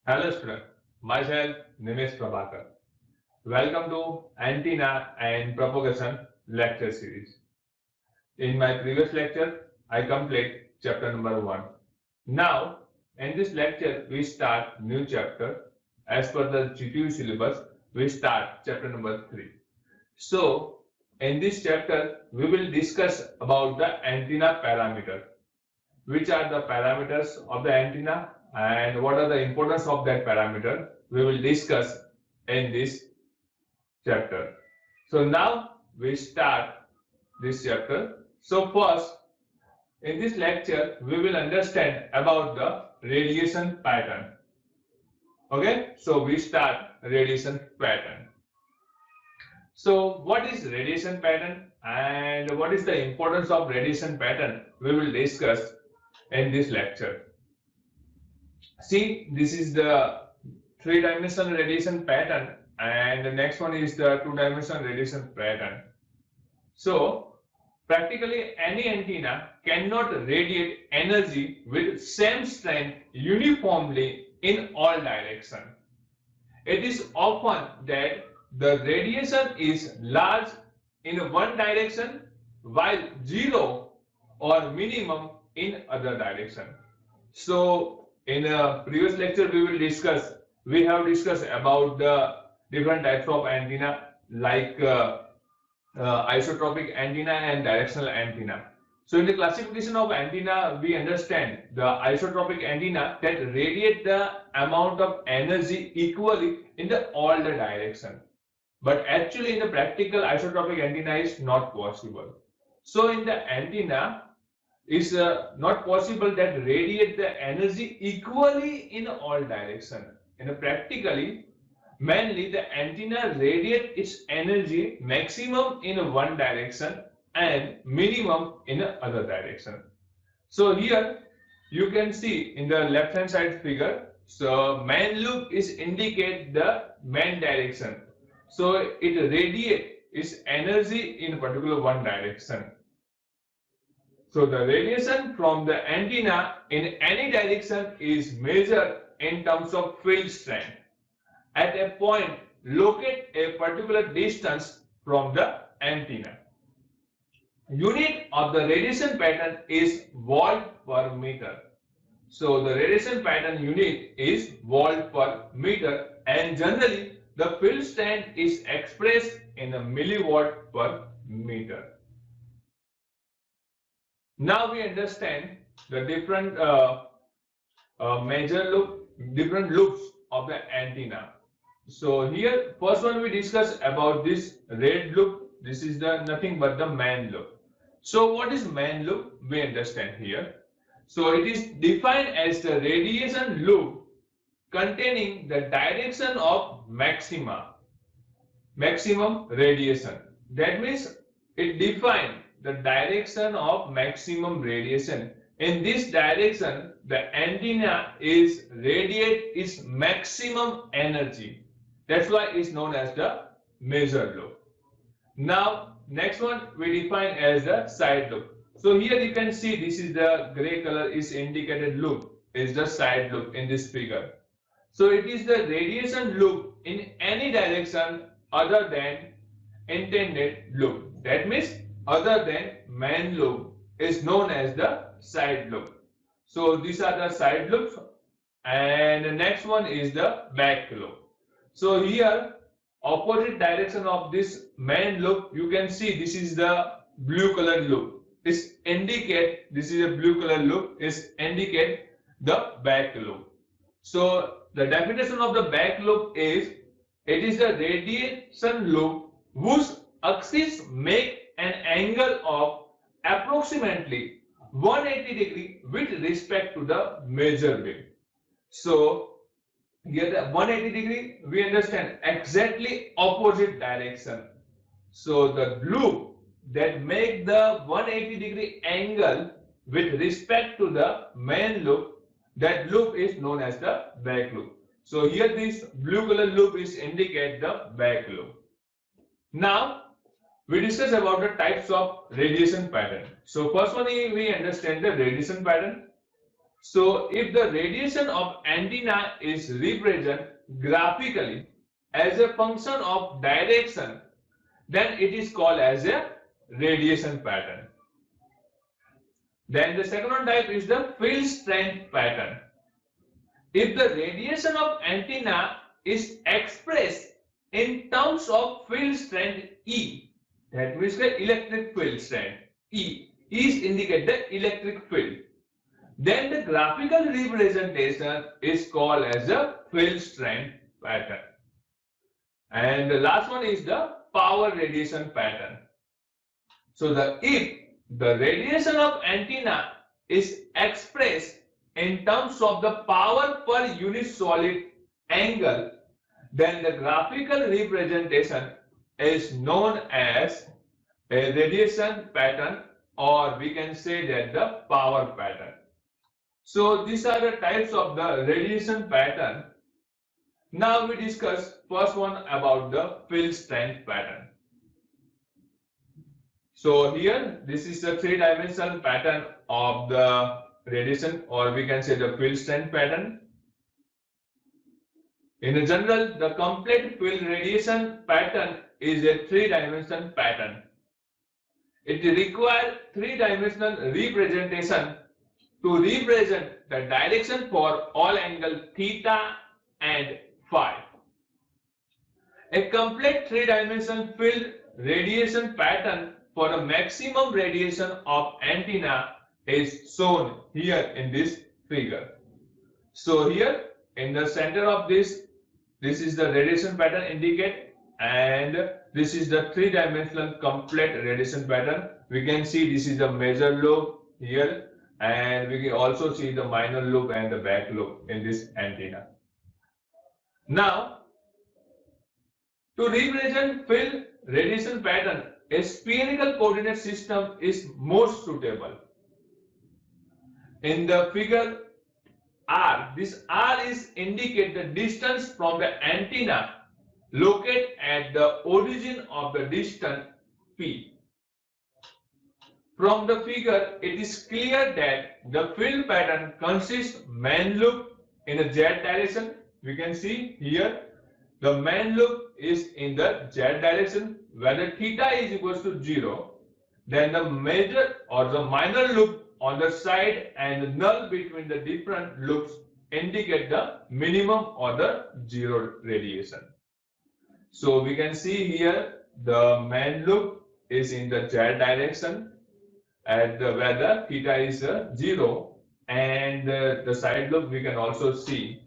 Hello student, myself Nimesh Prabhakar. Welcome to Antenna and Propagation lecture series. In my previous lecture, I complete chapter number 1. Now, in this lecture, we start new chapter. As per the GTU syllabus, we start chapter number 3. So, in this chapter, we will discuss about the antenna parameter. Which are the parameters of the antenna and what are the importance of that parameter we will discuss in this chapter. So now we start this chapter. So first in this lecture we will understand about the radiation pattern. Okay, so we start radiation pattern. So what is radiation pattern and what is the importance of radiation pattern we will discuss in this lecture. See, this is the three-dimensional radiation pattern and the next one is the two-dimensional radiation pattern. So, practically any antenna cannot radiate energy with same strength uniformly in all directions. It is often that the radiation is large in one direction while zero or minimum in other direction. So in a previous lecture we have discussed about the different types of antenna like isotropic antenna and directional antenna. So in the classification of antenna, we understand the isotropic antenna that radiate the amount of energy equally in all the direction. But actually in the practical isotropic antenna is not possible. So in the antenna is not possible that radiate the energy equally in all direction. In a practically mainly, the antenna radiates its energy maximum in one direction and minimum in other direction. So here you can see in the left hand side figure, so main loop is indicate the main direction. So it radiates its energy in particular one direction. So the radiation from the antenna in any direction is measured in terms of field strength. At a point, locate a particular distance from the antenna. Unit of the radiation pattern is volt per meter. So the radiation pattern unit is volt per meter and generally the field strength is expressed in a milliwatt per meter. Now we understand the different different loops of the antenna. So here first one we discuss about this red loop. This is the nothing but the main loop. So what is main loop? We understand here. So it is defined as the radiation loop containing the direction of maximum radiation. That means it defines the direction of maximum radiation. In this direction, the antenna is radiate its maximum energy. That's why it's known as the major loop. Now, next one we define as the side loop. So here you can see this is the gray color is indicated loop is the side loop in this figure. So it is the radiation loop in any direction other than intended loop. That means other than main loop is known as the side loop. So these are the side loops and the next one is the back loop. So here opposite direction of this main loop you can see this is the blue color loop. This indicate this is a blue color loop is indicate the back loop. So the definition of the back loop is it is the radiation loop whose axis make an angle of approximately 180 degree with respect to the major beam. So here the 180 degree we understand exactly opposite direction. So the loop that make the 180 degree angle with respect to the main loop, that loop is known as the back loop. So here this blue color loop is indicate the back loop. Now we discuss about the types of radiation pattern. So first one we understand the radiation pattern. So if the radiation of antenna is represented graphically as a function of direction, then it is called as a radiation pattern. Then the second one type is the field strength pattern. If the radiation of antenna is expressed in terms of field strength E, that means the electric field strength E is indicate the electric field, then the graphical representation is called as a field strength pattern. And the last one is the power radiation pattern. So if the radiation of antenna is expressed in terms of the power per unit solid angle, then the graphical representation is known as a radiation pattern, or we can say that the power pattern. So these are the types of the radiation pattern. Now we discuss first one about the field strength pattern. So here this is the three-dimensional pattern of the radiation, or we can say the field strength pattern. In general, the complete field radiation pattern is a three-dimensional pattern. It requires three-dimensional representation to represent the direction for all angle theta and phi. A complete three-dimensional field radiation pattern for the maximum radiation of antenna is shown here in this figure. So here in the center of this is the radiation pattern indicate, and this is the three-dimensional complete radiation pattern. We can see this is the major lobe here, and we can also see the minor lobe and the back lobe in this antenna. Now, to represent field radiation pattern, a spherical coordinate system is most suitable. In the figure R, this R is indicate the distance from the antenna located at the origin of the distance P. From the figure, it is clear that the field pattern consists main loop in a Z direction. We can see here the main loop is in the Z direction, where the theta is equals to 0. Then the major or the minor loop on the side and the null between the different loops indicate the minimum or the zero radiation. So we can see here the main loop is in the Z direction, at where the theta is 0, and the side loop we can also see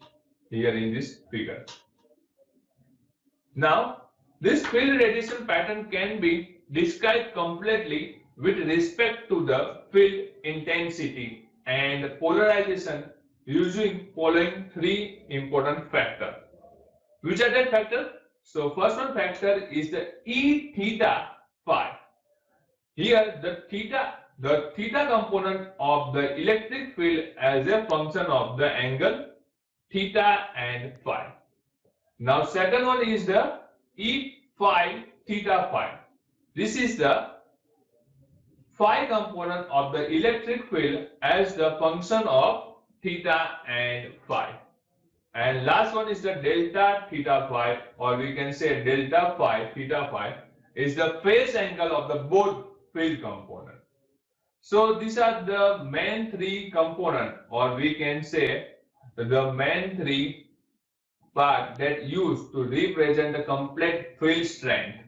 here in this figure. Now, this field radiation pattern can be described completely with respect to the field intensity and polarization using following three important factors. Which are that factors? So first one factor is the E theta phi. Here the theta component of the electric field as a function of the angle theta and phi. Now second one is the E phi theta phi. This is the phi component of the electric field as the function of theta and phi. And last one is the delta theta phi, or we can say delta phi theta phi is the phase angle of the both field component. So these are the main three component, or we can say the main three part that used to represent the complete field strength.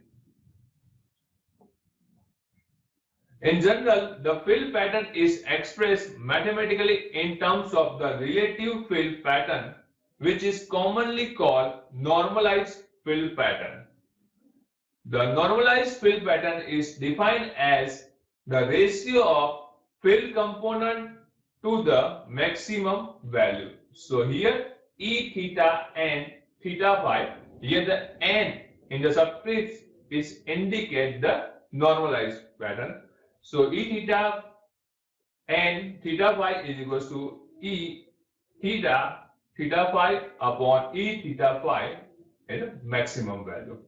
In general, the field pattern is expressed mathematically in terms of the relative field pattern, which is commonly called normalized field pattern. The normalized field pattern is defined as the ratio of field component to the maximum value. So here E theta and theta phi, here the n in the subscript is indicate the normalized pattern. So E theta and theta phi is equals to E theta phi upon E theta phi at the maximum value.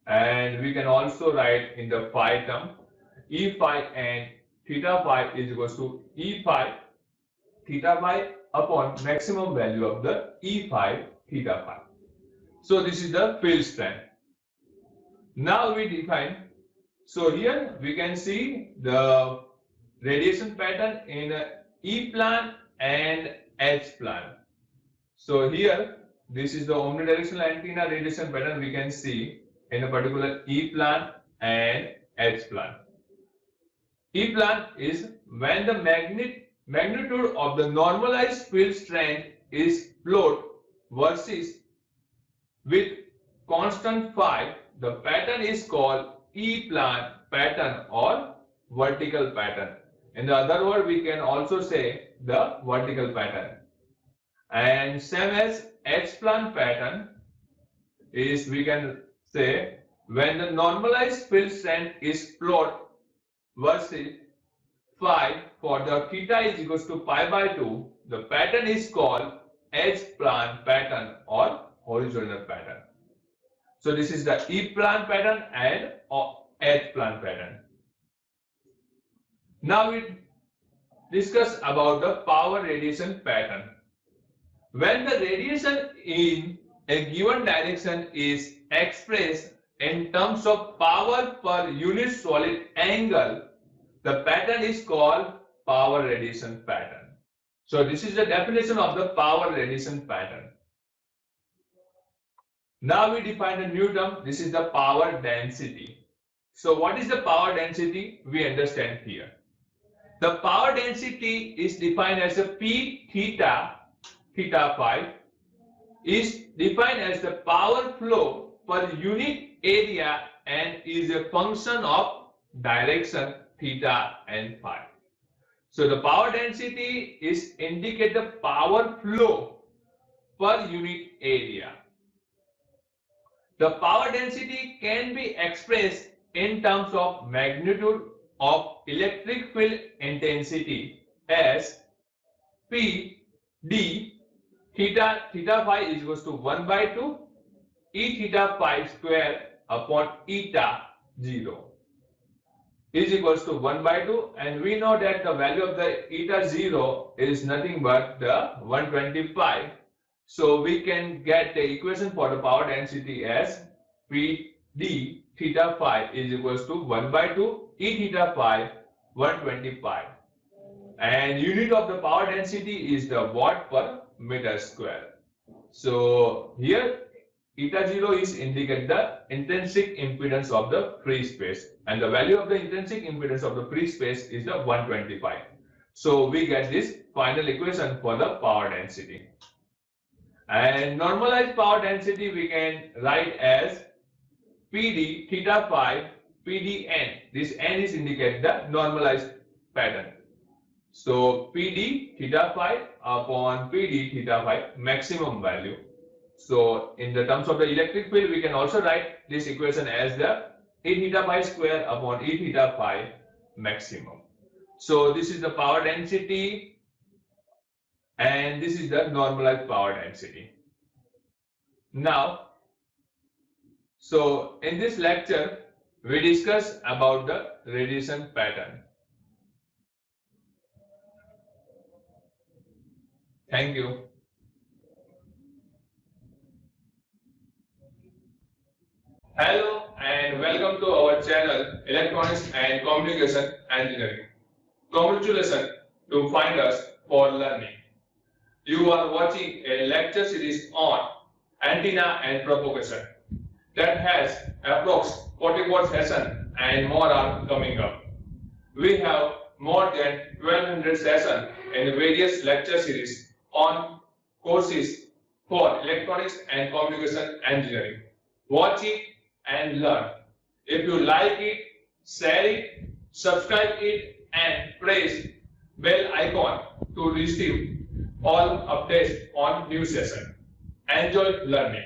And we can also write in the phi term, E phi and theta phi is equals to E phi theta phi upon maximum value of the E phi theta phi. So this is the field strength. Now we define, so here we can see the radiation pattern in E plane and H plane. So here this is the omnidirectional antenna radiation pattern we can see in a particular E plane and H plane. E plane is when the magnitude of the normalized field strength is plotted versus with constant phi, the pattern is called E plane pattern or vertical pattern. In the other word, we can also say the vertical pattern. And same as H plane pattern is, we can say, when the normalized field strength is plotted versus phi for the theta is equals to pi by 2, the pattern is called H plane pattern or horizontal pattern. So this is the E plane pattern and H plane pattern. Now we discuss about the power radiation pattern. When the radiation in a given direction is expressed in terms of power per unit solid angle, the pattern is called power radiation pattern. So this is the definition of the power radiation pattern. Now we define a new term. This is the power density. So what is the power density? We understand here. The power density is defined as a P theta phi is defined as the power flow per unit area and is a function of direction theta and phi. So the power density is indicate the power flow per unit area. The power density can be expressed in terms of magnitude of electric field intensity as P d theta phi is equals to 1 by 2 E theta phi square upon eta 0 is equals to 1 by 2, and we know that the value of the eta 0 is nothing but the 125. So we can get the equation for the power density as P d theta phi is equals to 1 by 2 E theta phi 125, and unit of the power density is the watt per meter square. So here eta 0 is indicate the intrinsic impedance of the free space, and the value of the intrinsic impedance of the free space is the 125. So we get this final equation for the power density. And normalized power density we can write as PD theta phi PDN. This N is indicate the normalized pattern. So PD theta phi upon PD theta phi maximum value. So in the terms of the electric field, we can also write this equation as the E theta phi square upon E theta phi maximum. So this is the power density and this is the normalized power density. Now, so in this lecture, we discuss about the radiation pattern. Thank you. Hello and welcome to our channel Electronics and Communication Engineering. Congratulations to find us for learning. You are watching a lecture series on antenna and propagation that has approx 44 sessions and more are coming up. We have more than 1200 sessions in various lecture series on courses for electronics and communication engineering. Watch it and learn. If you like it, share it, subscribe it and press bell icon to receive all updates on new session. Enjoy learning.